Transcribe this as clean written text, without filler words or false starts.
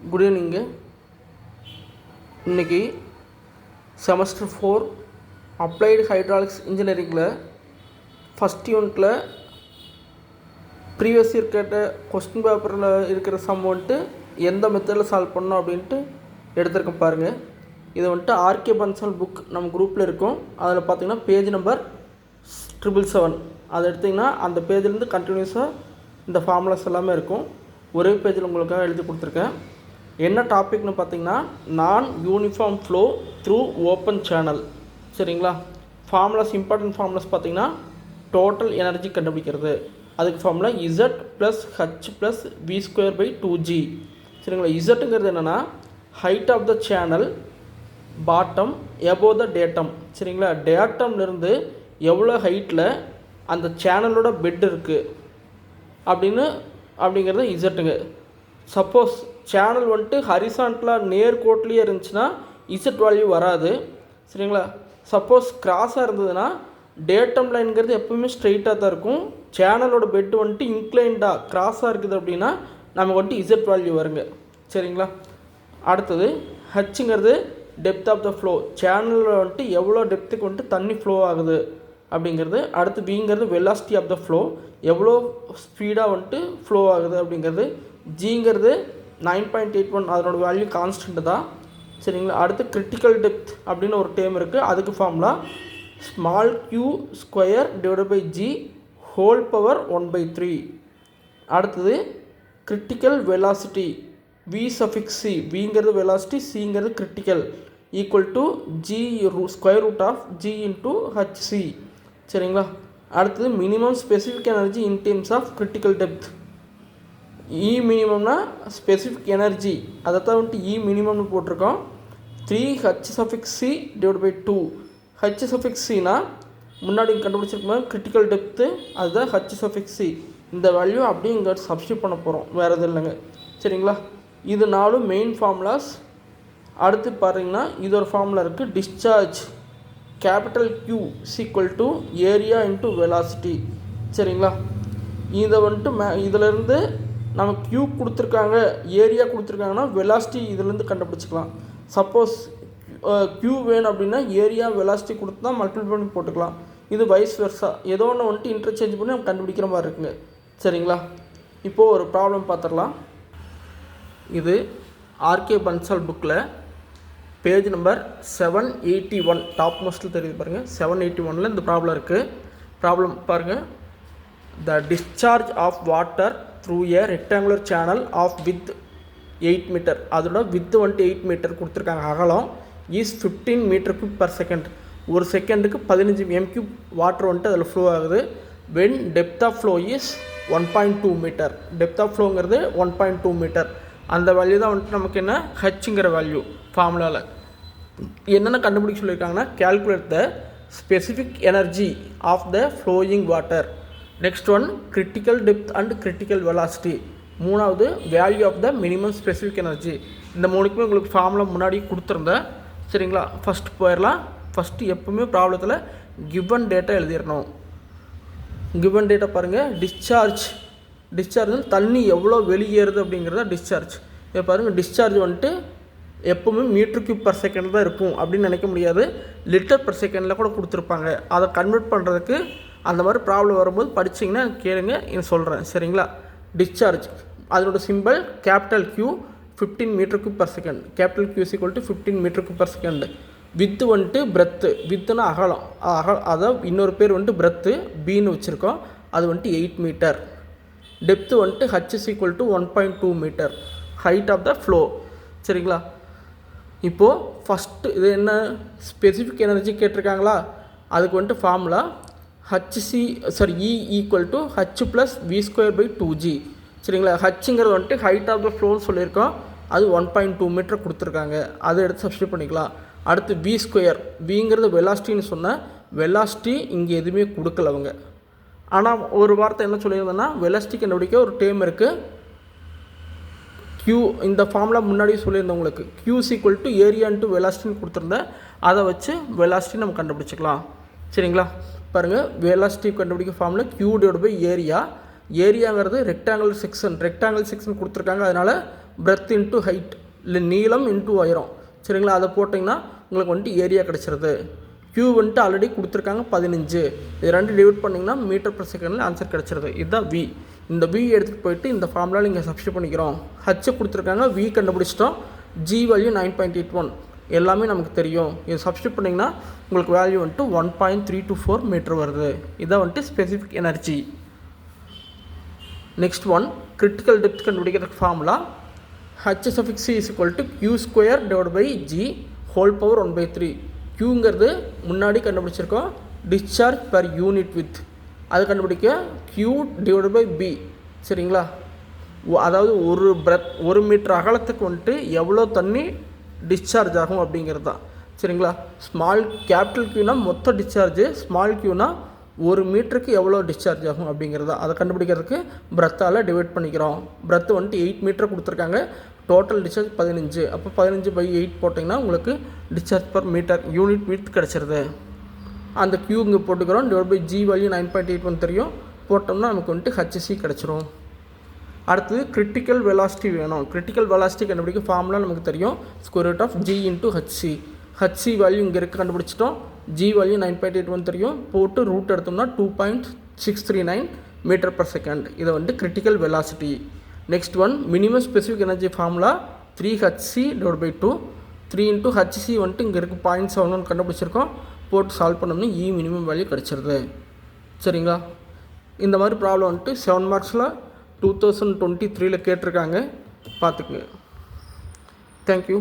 Good ஈவினிங்கு. இன்றைக்கி semester 4 applied hydraulics இன்ஜினியரிங்கில் first யூனிட்டில் previous year கேட்ட கொஸ்டின் பேப்பரில் இருக்கிற சம் வந்துட்டு எந்த மெத்தடில் சால்வ் பண்ணணும் அப்படின்ட்டு எடுத்துருக்கேன் பாருங்கள். இது வந்துட்டு ஆர்கே பன்சால் புக் நம்ம குரூப்பில் இருக்கும். அதில் பார்த்திங்கன்னா பேஜ் நம்பர் 777 அதை எடுத்திங்கன்னா அந்த பேஜ்லேருந்து கண்டினியூஸாக இந்த ஃபார்முலாஸ் எல்லாமே இருக்கும். ஒரே பேஜில் உங்களுக்காக எழுதி கொடுத்துருக்கேன். என்ன டாபிக்னு பார்த்தீங்கன்னா நான் uniform flow through open channel. சரிங்களா? ஃபார்முலாஸ், இம்பார்ட்டன்ட் ஃபார்முலாஸ் பார்த்தீங்கன்னா டோட்டல் எனர்ஜி கண்டுபிடிக்கிறது. அதுக்கு formula Z plus H plus V square by 2g. சரிங்களா? இசட்டுங்கிறது என்னென்னா height of the channel bottom above the datum. சரிங்களா? டேட்டம்லேருந்து எவ்வளோ ஹைட்டில் அந்த சேனலோட பெட் இருக்குது அப்படிங்கிறது இசட்டுங்க. சப்போஸ் சேனல் வந்துட்டு ஹரிசான்டலாக நேர்கோட்லேயே இருந்துச்சுன்னா இசட் வேல்யூ வராது. சரிங்களா? சப்போஸ் கிராஸாக இருந்ததுன்னா டேட்டம் லைனுங்கிறது எப்போவுமே ஸ்ட்ரெயிட்டாக தான் இருக்கும். சேனலோட பெட் வந்துட்டு இன்க்ளைண்டாக கிராஸாக இருக்குது அப்படின்னா நமக்கு வந்துட்டு இசட் வேல்யூ வருங்க. சரிங்களா? அடுத்தது ஹச்சுங்கிறது டெப்த் ஆஃப் த ஃப்ளோ. சேனலில் வந்துட்டு எவ்வளோ டெப்த்துக்கு வந்துட்டு தண்ணி ஃப்ளோ ஆகுது அப்படிங்கிறது. அடுத்து பிங்கிறது வெலாசிட்டி ஆஃப் த ஃப்ளோ, எவ்வளோ ஸ்பீடாக வந்துட்டு ஃப்ளோ ஆகுது அப்படிங்கிறது. ஜிங்கிறது 9.81, அதனோட வேல்யூ கான்ஸ்டன்ட் தான். சரிங்களா? அடுத்து கிரிட்டிக்கல் டெப்த் அப்படின்னு ஒரு டேர்ம் இருக்குது. அதுக்கு formula small q square divided by g whole power 1/3. அடுத்தது critical velocity v suffix c. விங்கிறது வெலாசிட்டி, சிங்கிறது critical, equal to g square root of g into hc. சரிங்களா? அடுத்தது minimum specific energy in terms of critical depth. இ மினிமம்னா specific energy, அதை தான் வந்துட்டு இ மினிமம்னு போட்டிருக்கோம். 3h suffix c divide by 2. h suffix cனா முன்னாடி கண்டுபிடிச்சிருக்கோம் கிரிட்டிக்கல் டெப்த்து, அதுதான் h சஃபிக்ஸ் c. இந்த வேல்யூ அப்படியே இங்கே சப்ஸ்டியூட் பண்ண போகிறோம், வேறு எதுவும் இல்லைங்க. சரிங்களா? இது 4 மெயின் ஃபார்முலாஸ். அடுத்து பாருங்கன்னா இது ஒரு ஃபார்முலா இருக்குது. Discharge capital Q equal to area into velocity. சரிங்களா? இதை வந்துட்டு இதிலேருந்து நம்ம Q கொடுத்துருக்காங்க, ஏரியா கொடுத்துருக்காங்கன்னா வெலாசிட்டி இதிலேருந்து கண்டுபிடிச்சிக்கலாம். சப்போஸ் Q வேணும் அப்படின்னா ஏரியா வெலாசிட்டி கொடுத்து தான் மல்டிபிள் பண்ணி போட்டுக்கலாம். இது வைஸ் வெர்ஸா, ஏதோ ஒன்று வந்துட்டு இன்டர்சேஞ்ச் பண்ணி நம்ம கண்டுபிடிக்கிற மாதிரி இருக்குங்க. சரிங்களா? இப்போது ஒரு ப்ராப்ளம் பார்த்துடலாம். இது ஆர்கே பன்சால் புக்கில் பேஜ் நம்பர் 781 டாப் மோஸ்ட்டில் தெரியுது பாருங்கள். 781 இந்த ப்ராப்ளம் இருக்குது. ப்ராப்ளம் பாருங்கள். The discharge of water through a rectangular channel of width 8 metre. அதோட வித் வந்துட்டு 8 மீட்டர் கொடுத்துருக்காங்க. அகலம் is 15 metre cube per second. ஒரு செகண்டுக்கு 15 m³ வாட்டர் வந்துட்டு அதில் ஃப்ளோ ஆகுது. When depth of flow is 1.2 metre. Depth of ஃப்ளோங்கிறது 1.2 மீட்டர். அந்த வேல்யூ தான் வந்துட்டு நமக்கு என்ன ஹச்சுங்கிற வேல்யூ. ஃபார்முலாவில் என்னென்ன கண்டுபிடிக்க சொல்லியிருக்காங்கன்னா calculate the specific energy of the flowing water. Next one critical depth and critical velocity. மூணாவது value of the minimum specific energy. இந்த மூணுக்குமே உங்களுக்கு ஃபார்முலா முன்னாடி கொடுத்துருந்தேன். சரிங்களா? ஃபஸ்ட்டு போயிடலாம். ஃபஸ்ட்டு எப்போவுமே ப்ராப்ளத்தில் கிவன் டேட்டா எழுதிடணும். கிவன் டேட்டா பாருங்கள். டிஸ்சார்ஜ் தண்ணி எவ்வளோ வெளியேறுது அப்படிங்கிறத டிஸ்சார்ஜ். இப்போ பாருங்கள், டிஸ்சார்ஜ் வந்துட்டு எப்போவுமே மீட்டர் கியூப் பர் செகண்ட் தான் இருக்கும் அப்படின்னு நினைக்க முடியாது. லிட்டர் பர் செகண்டில் கூட கொடுத்துருப்பாங்க. அதை கன்வெர்ட் பண்ணுறதுக்கு அந்த மாதிரி ப்ராப்ளம் வரும்போது படிச்சிங்கன்னா கேளுங்க, நான் சொல்கிறேன். சரிங்களா? டிஸ்சார்ஜ் அதோட simple capital Q 15 metre cube per second. Capital Q equal to 15 metre cube per second. Width வந்துட்டு பிரெத்து. வித்துனா அகலம். அதான் இன்னொரு பேர் வந்துட்டு பிரெத்து, பின்னு வச்சுருக்கோம். அது வந்துட்டு 8 மீட்டர். டெப்த்து வந்துட்டு h equal to 1.2 meter. Height of the flow. சரிங்களா? இப்போது ஃபஸ்ட்டு இது என்ன ஸ்பெசிஃபிக் எனர்ஜி கேட்டிருக்காங்களா, அதுக்கு வந்துட்டு formula E equal to h plus V square by 2g. சரிங்களா? ஹச்சுங்கிறது வந்துட்டு ஹைட் ஆஃப் த ஃப்ளோன்னு சொல்லியிருக்கோம். அது 1.2 மீட்டர் கொடுத்துருக்காங்க. அதை எடுத்து சப்ஸ்டியூட் பண்ணிக்கலாம். அடுத்து வி ஸ்கொயர். விங்கிறது வெலாசிட்டின்னு சொன்னால் வெலாசிட்டி இங்கே எதுவுமே கொடுக்கல அவங்க. ஆனால் ஒரு வார்த்தை என்ன சொல்லியிருந்தேன்னா வெலாசிட்டி கண்டுபிடிக்க ஒரு டேர்ம் இருக்குது. Q இந்த ஃபார்முலா முன்னாடியே சொல்லியிருந்தேன் உங்களுக்கு. Q equal to area into வெலாசிட்டின்னு கொடுத்துருந்தேன். அதை வச்சு வெலாசிட்டி நம்ம கண்டுபிடிச்சிக்கலாம். சரிங்களா? பாருங்கள், வெலாசிட்டி கண்டுபிடிக்க formula Q divide by area. ஏரியாங்கிறது ரெக்டாங்கிள் செக்ஷன் கொடுத்துருக்காங்க. அதனால் பிரெத் இன்ட்டு ஹைட் இல்லை நீளம் இன்ட்டு உயரம். சரிங்களா, அதை போட்டிங்கன்னா உங்களுக்கு வந்துட்டு ஏரியா கிடச்சிருது. Q வந்துட்டு ஆல்ரெடி கொடுத்துருக்காங்க 15. இது ரெண்டு டிவைட் பண்ணிங்கன்னா மீட்டர் பர் செகண்டில் ஆன்சர் கிடச்சிருது. இதுதான் V. இந்த V எடுத்துகிட்டு போயிட்டு இந்த ஃபார்முலாவில் இங்கே சப்ஸ்டிட் பண்ணிக்கிறோம். H கொடுத்துருக்காங்க, V கண்டுபிடிச்சிட்டோம். G வேல்யூ 9.81 எல்லாமே நமக்கு தெரியும். இது சப்ஸ்டிட் பண்ணிங்கன்னா உங்களுக்கு வேல்யூ வந்துட்டு 1.324 மீட்டர் வருது. இதான் வந்துட்டு specific energy. Next one, critical depth கண்டுபிடிக்கிறதுக்கு formula H suffix C is equal to Q square divided by G whole power 1/3. Qங்கிறது முன்னாடி கண்டுபிடிச்சிருக்கோம், டிஸ்சார்ஜ் பர் யூனிட் வித். அது கண்டுபிடிக்க Q divided by B. சரிங்களா, அதாவது ஒரு மீட்டர் அகலத்துக்கு வந்துட்டு எவ்வளோ தண்ணி டிஸ்சார்ஜ் ஆகும் அப்படிங்கிறது தான். சரிங்களா, கேபிட்டல் Qனா மொத்த டிஸ்சார்ஜு, ஸ்மால் Qனா ஒரு மீட்டருக்கு எவ்வளோ டிஸ்சார்ஜ் ஆகும் அப்படிங்கிறத அதை கண்டுபிடிக்கிறதுக்கு பிரத்தால் டிவைட் பண்ணிக்கிறோம். பிரத்து வந்துட்டு 8 மீட்டர் கொடுத்துருக்காங்க, டோட்டல் டிஸ்சார்ஜ் 15. அப்போ 15/8 போட்டிங்கன்னா உங்களுக்கு discharge per meter unit with கிடச்சிருது. அந்த Q இங்கே போட்டுக்கிறோம். டிவைட் பை G வேல்யூ 9.81 தெரியும், போட்டோம்னா நமக்கு வந்துட்டு HC கிடச்சிரும். அடுத்தது கிரிட்டிக்கல் வெலாசிட்டி வேணும். கிரிட்டிக்கல் வெலாசிட்டி கண்டுபிடிக்க ஃபார்முலா நமக்கு தெரியும், square root of G into HC. HC value இங்கே இருக்க கண்டுபிடிச்சிட்டோம். G வேல்யூ 9.81 தெரியும், போட்டு ரூட் எடுத்தோம்னா 2.639 மீட்டர் பர் செகண்ட். இதை வந்துட்டு critical velocity. Next one, minimum specific energy formula 3HC divide by 2. 3 into HC வந்துட்டு இங்கே இருக்குது 0.71 கண்டுபிடிச்சிருக்கோம், போட்டு சால்வ் பண்ணோம்னா E மினிமம் வேல்யூ கிடச்சிருது. சரிங்களா, இந்த மாதிரி ப்ராப்ளம் வந்துட்டு 7 மார்க்ஸில் 2023 கேட்டிருக்காங்க, பார்த்துக்குங்க. தேங்க்யூ.